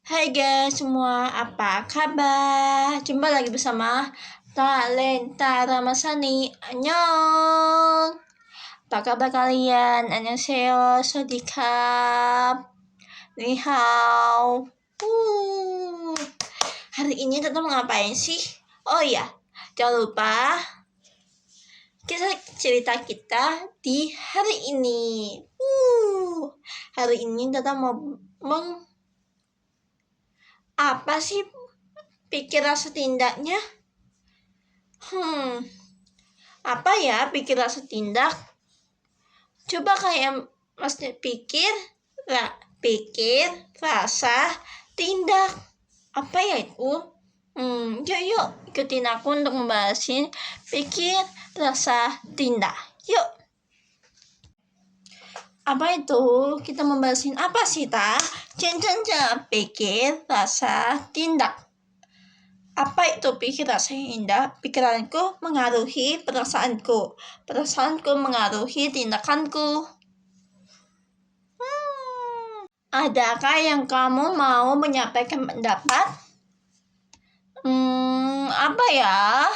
Hai guys semua, apa kabar? Jumpa lagi bersama Talenta Ramasani. Annyeong. Apa kabar kalian? Annyeonghaseyo, swadikap, ni hao. Hari ini kita mau ngapain sih? Oh iya, jangan lupa kita cerita kita di hari ini. Hari ini kita mau apa sih pikiran setindaknya? Apa ya pikiran setindak? Coba kayak Mas pikir, rasa, tindak. Apa ya itu? Yuk ikutin aku untuk membahasin pikir, rasa, tindak. Yuk. Apa itu? Kita membahasin apa sih, Ta? Pikir, rasa, tindak. Apa itu pikir, rasa, tindak? Pikiranku mengaruhi perasaanku. Perasaanku mengaruhi tindakanku. Adakah yang kamu mau menyampaikan pendapat? Apa ya?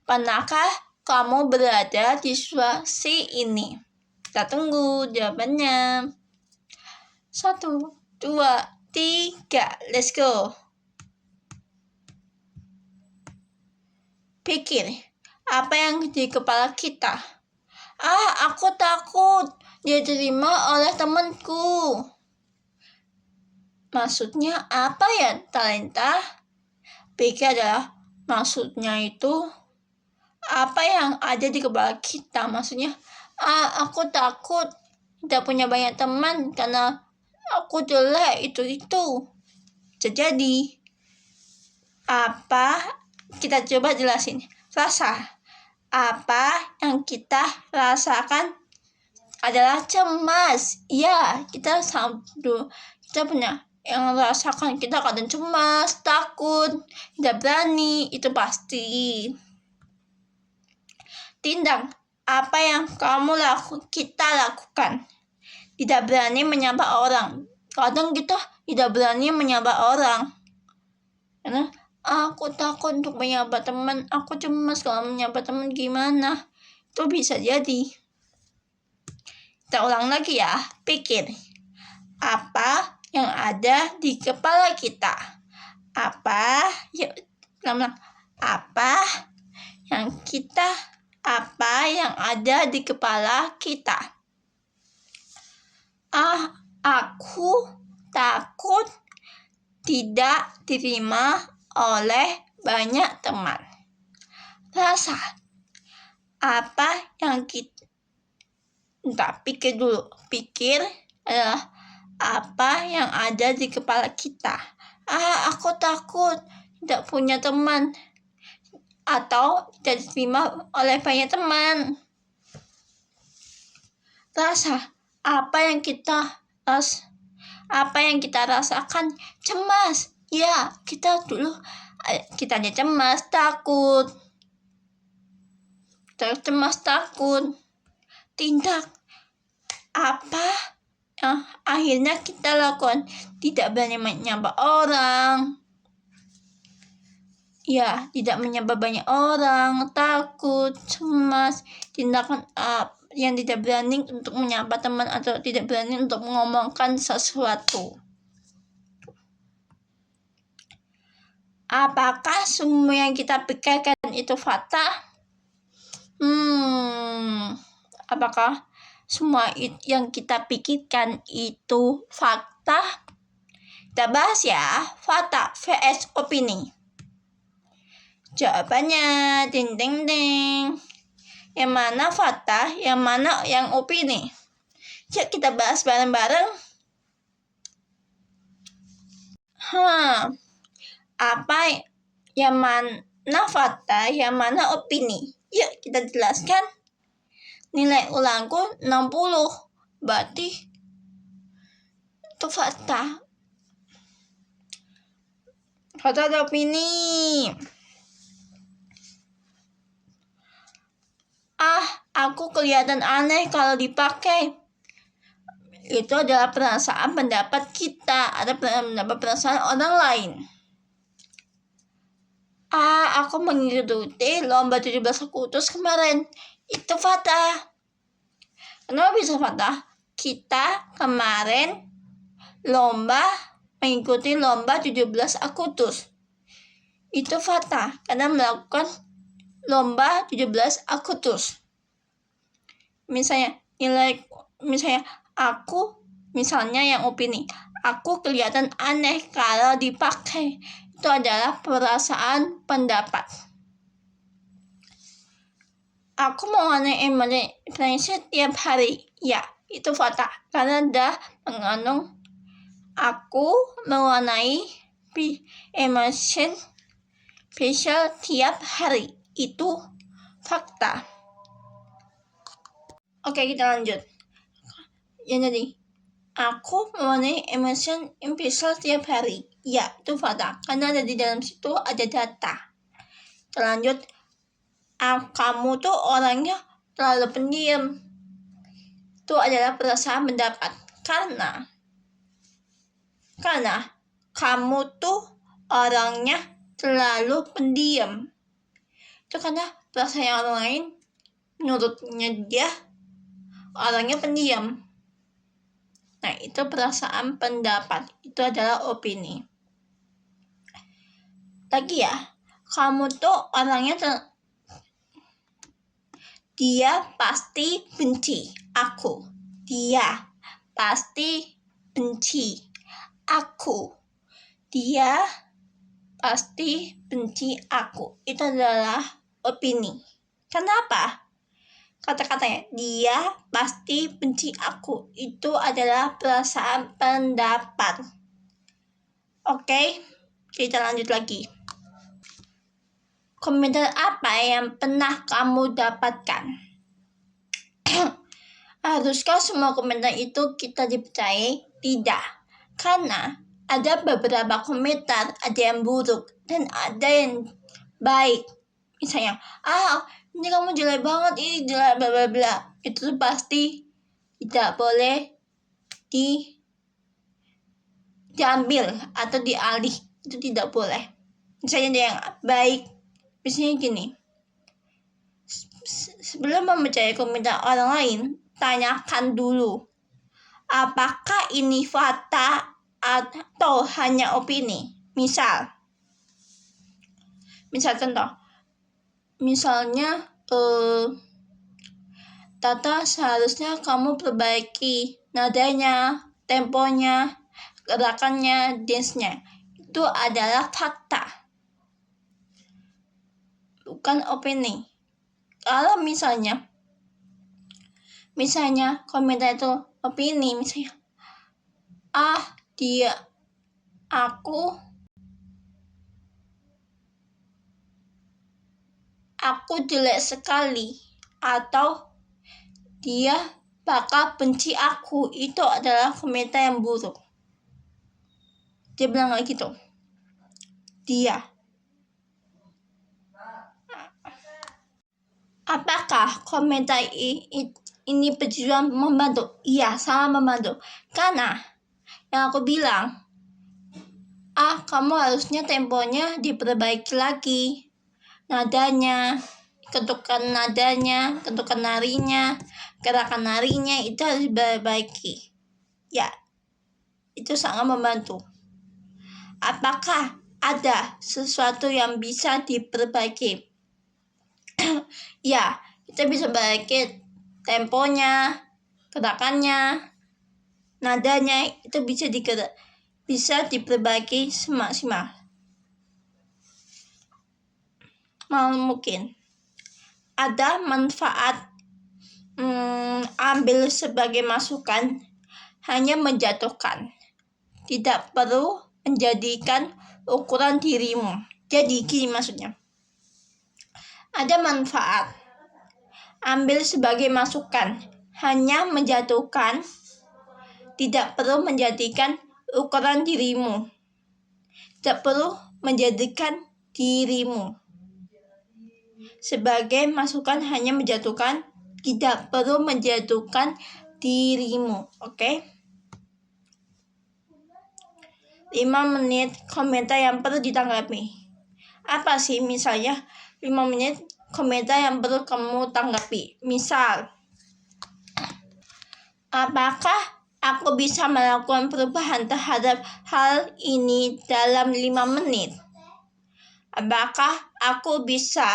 Pernahkah kamu berada di situasi ini? Kita tunggu jawabannya. 1, 2, 3, let's go. Pikir, apa yang di kepala kita? Aku takut dia diterima oleh temanku. Maksudnya apa ya, Talenta? Pikir adalah maksudnya itu apa yang ada di kepala kita. Maksudnya, aku takut tidak punya banyak teman karena aku jelek itu. Bisa jadi. Apa? Kita coba jelasin. Rasa. Apa yang kita rasakan adalah cemas. Ya, kita punya yang rasakan, kita kadang cemas, takut, tidak berani, itu pasti. Tindak, apa yang kita lakukan? Tidak berani menyapa orang. Kadang kita tidak berani menyapa orang karena aku takut untuk menyapa teman, aku cemas kalau menyapa teman gimana. Itu bisa jadi. Kita ulang lagi ya. Pikir, apa yang ada di kepala kita? Apa yang ada di kepala kita? Aku takut tidak diterima oleh banyak teman. Rasa, apa yang kita pikir adalah apa yang ada di kepala kita. Aku takut tidak punya teman atau tidak diterima oleh banyak teman. Rasa, apa yang kita rasakan? Cemas. Ya, kita hanya cemas, takut. Cemas, takut. Tindak, apa yang akhirnya kita lakukan? Tidak berani menyapa orang. Ya, tidak menyapa banyak orang, takut, cemas. Tindakan yang tidak berani untuk menyapa teman atau tidak berani untuk mengomongkan sesuatu. Apakah semua yang kita pikirkan itu fakta? Apakah semua yang kita pikirkan itu fakta? Kita bahas ya, fakta vs opini. Jawabannya, ding ding ding. Yang mana fakta, yang mana yang opini? Yuk kita bahas bareng-bareng. Apa yang mana fakta, yang mana opini? Yuk kita jelaskan. Nilai ulangku 60, berarti itu fakta. Fakta atau opini? Aku kelihatan aneh kalau dipakai. itu adalah perasaan pendapat kita, ada pendapat perasaan orang lain. Aku mengikuti lomba 17 Agustus kemarin. Itu fakta. Kenapa bisa fakta? Kita kemarin mengikuti lomba 17 Agustus. Itu fakta, karena melakukan lomba 17 Agustus. Misalnya yang opini, aku kelihatan aneh kalau dipakai. Itu adalah perasaan pendapat. Aku mewarnai emosi tiap hari. Ya, itu fakta. Karena dah mengandung aku mewarnai emosi facial tiap hari. Itu fakta. Oke, kita lanjut. Yang tadi, aku mewarnai emosi facial tiap hari. Ya, itu fakta. Karena ada di dalam situ ada data. Kita lanjut. Kamu tuh orangnya terlalu pendiam. Itu adalah perasaan pendapat. Karena kamu tuh orangnya terlalu pendiam. Itu karena perasaan orang lain, menurutnya dia orangnya pendiam. Nah, itu perasaan pendapat. Itu adalah opini. Lagi ya, kamu tuh orangnya dia pasti benci aku. Dia pasti benci aku. Dia pasti benci aku. Itu adalah opini. Kenapa? Kata-katanya, dia pasti benci aku. Itu adalah perasaan pendapat. Oke, kita lanjut lagi. Komentar apa yang pernah kamu dapatkan? Haruskah semua komentar itu kita dipercayai? Tidak. Karena ada beberapa komentar, ada yang buruk dan ada yang baik. Misalnya, ini kamu jelek banget, ini jelek bla bla bla. Itu pasti tidak boleh diambil atau dialih. Itu tidak boleh. Misalnya ada yang baik. Misalnya gini, sebelum mempercayai komentar orang lain, tanyakan dulu, apakah ini fakta atau hanya opini? Misal contoh, misalnya Tata, seharusnya kamu perbaiki nadanya, temponya, gerakannya, dance-nya. Itu adalah fakta, bukan opini. Kalau misalnya komentar itu opini, misalnya, aku jelek sekali, atau dia bakal benci aku, itu adalah komentar yang buruk. Dia bilang kayak gitu. Apakah komentar ini bertujuan membantu? Iya, sangat membantu. Karena yang aku bilang, kamu harusnya temponya diperbaiki lagi. Nadanya, ketukan nadanya, ketukan narinya, gerakan narinya itu harus diperbaiki. Ya, itu sangat membantu. Apakah ada sesuatu yang bisa diperbaiki? Ya, kita bisa perbaiki temponya, gerakannya, nadanya, itu bisa diperbaiki semaksimal mungkin. Ada manfaat ambil sebagai masukan, hanya menjatuhkan, tidak perlu menjadikan ukuran dirimu. Jadi gini maksudnya, ada manfaat ambil sebagai masukan, hanya menjatuhkan, tidak perlu menjadikan ukuran dirimu. Tidak perlu menjadikan dirimu sebagai masukan, hanya menjatuhkan, tidak perlu menjatuhkan dirimu. Oke? 5 menit komentar yang perlu ditanggapi. Apa sih misalnya 5 menit komentar yang perlu kamu tanggapi? Misal, apakah aku bisa melakukan perubahan terhadap hal ini dalam 5 menit? Apakah aku bisa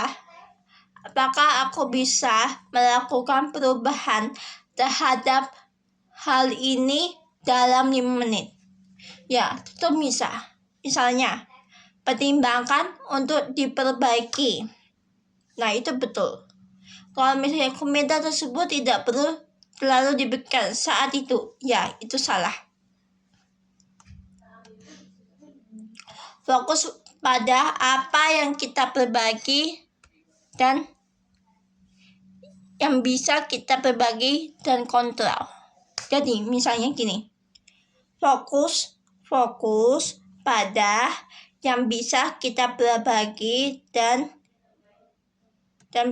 melakukan perubahan terhadap hal ini dalam 5 menit? Ya, itu bisa. Misalnya, pertimbangkan untuk diperbaiki. Nah, itu betul. Kalau misalnya komentar tersebut tidak perlu terlalu diberikan saat itu, ya, itu salah. Fokus pada apa yang kita perbaiki dan yang bisa kita berbagi dan kontrol. Jadi misalnya gini, fokus pada yang bisa kita berbagi dan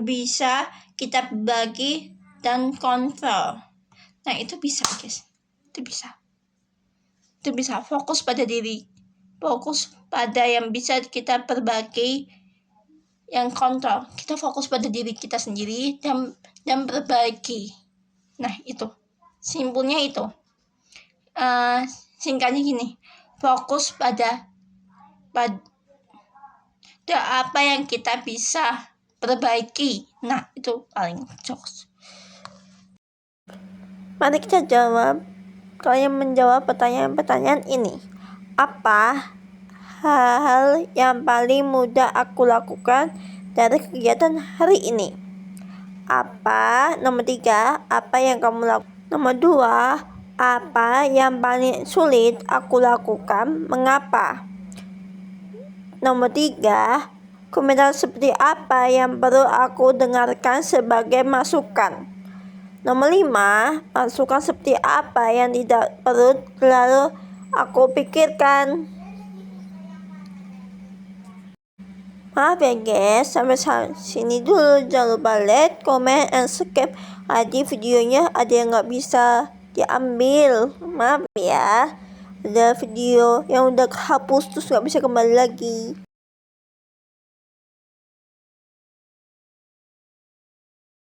bisa kita berbagi dan kontrol. Nah, itu bisa guys, itu bisa fokus pada diri, fokus pada yang bisa kita berbagi, yang kontrol. Kita fokus pada diri kita sendiri dan berbagi. Nah, itu simpulnya itu. Singkatnya gini, fokus pada apa yang kita bisa perbaiki. Nah, itu paling jokes. Mari kita jawab. Kalian menjawab pertanyaan-pertanyaan ini. Apa hal yang paling mudah aku lakukan dari kegiatan hari ini? Apa? Nomor 3, apa yang kamu lakukan? Nomor 2, apa yang paling sulit aku lakukan? Mengapa? Nomor 3, komentar seperti apa yang perlu aku dengarkan sebagai masukan? Nomor 5, masukan seperti apa yang tidak perlu terlalu aku pikirkan? Maaf ya guys, sampai sini dulu. Jangan lupa like, comment, and subscribe. Ada videonya ada yang nggak bisa diambil, maaf ya. Ada video yang udah kehapus terus nggak bisa kembali lagi.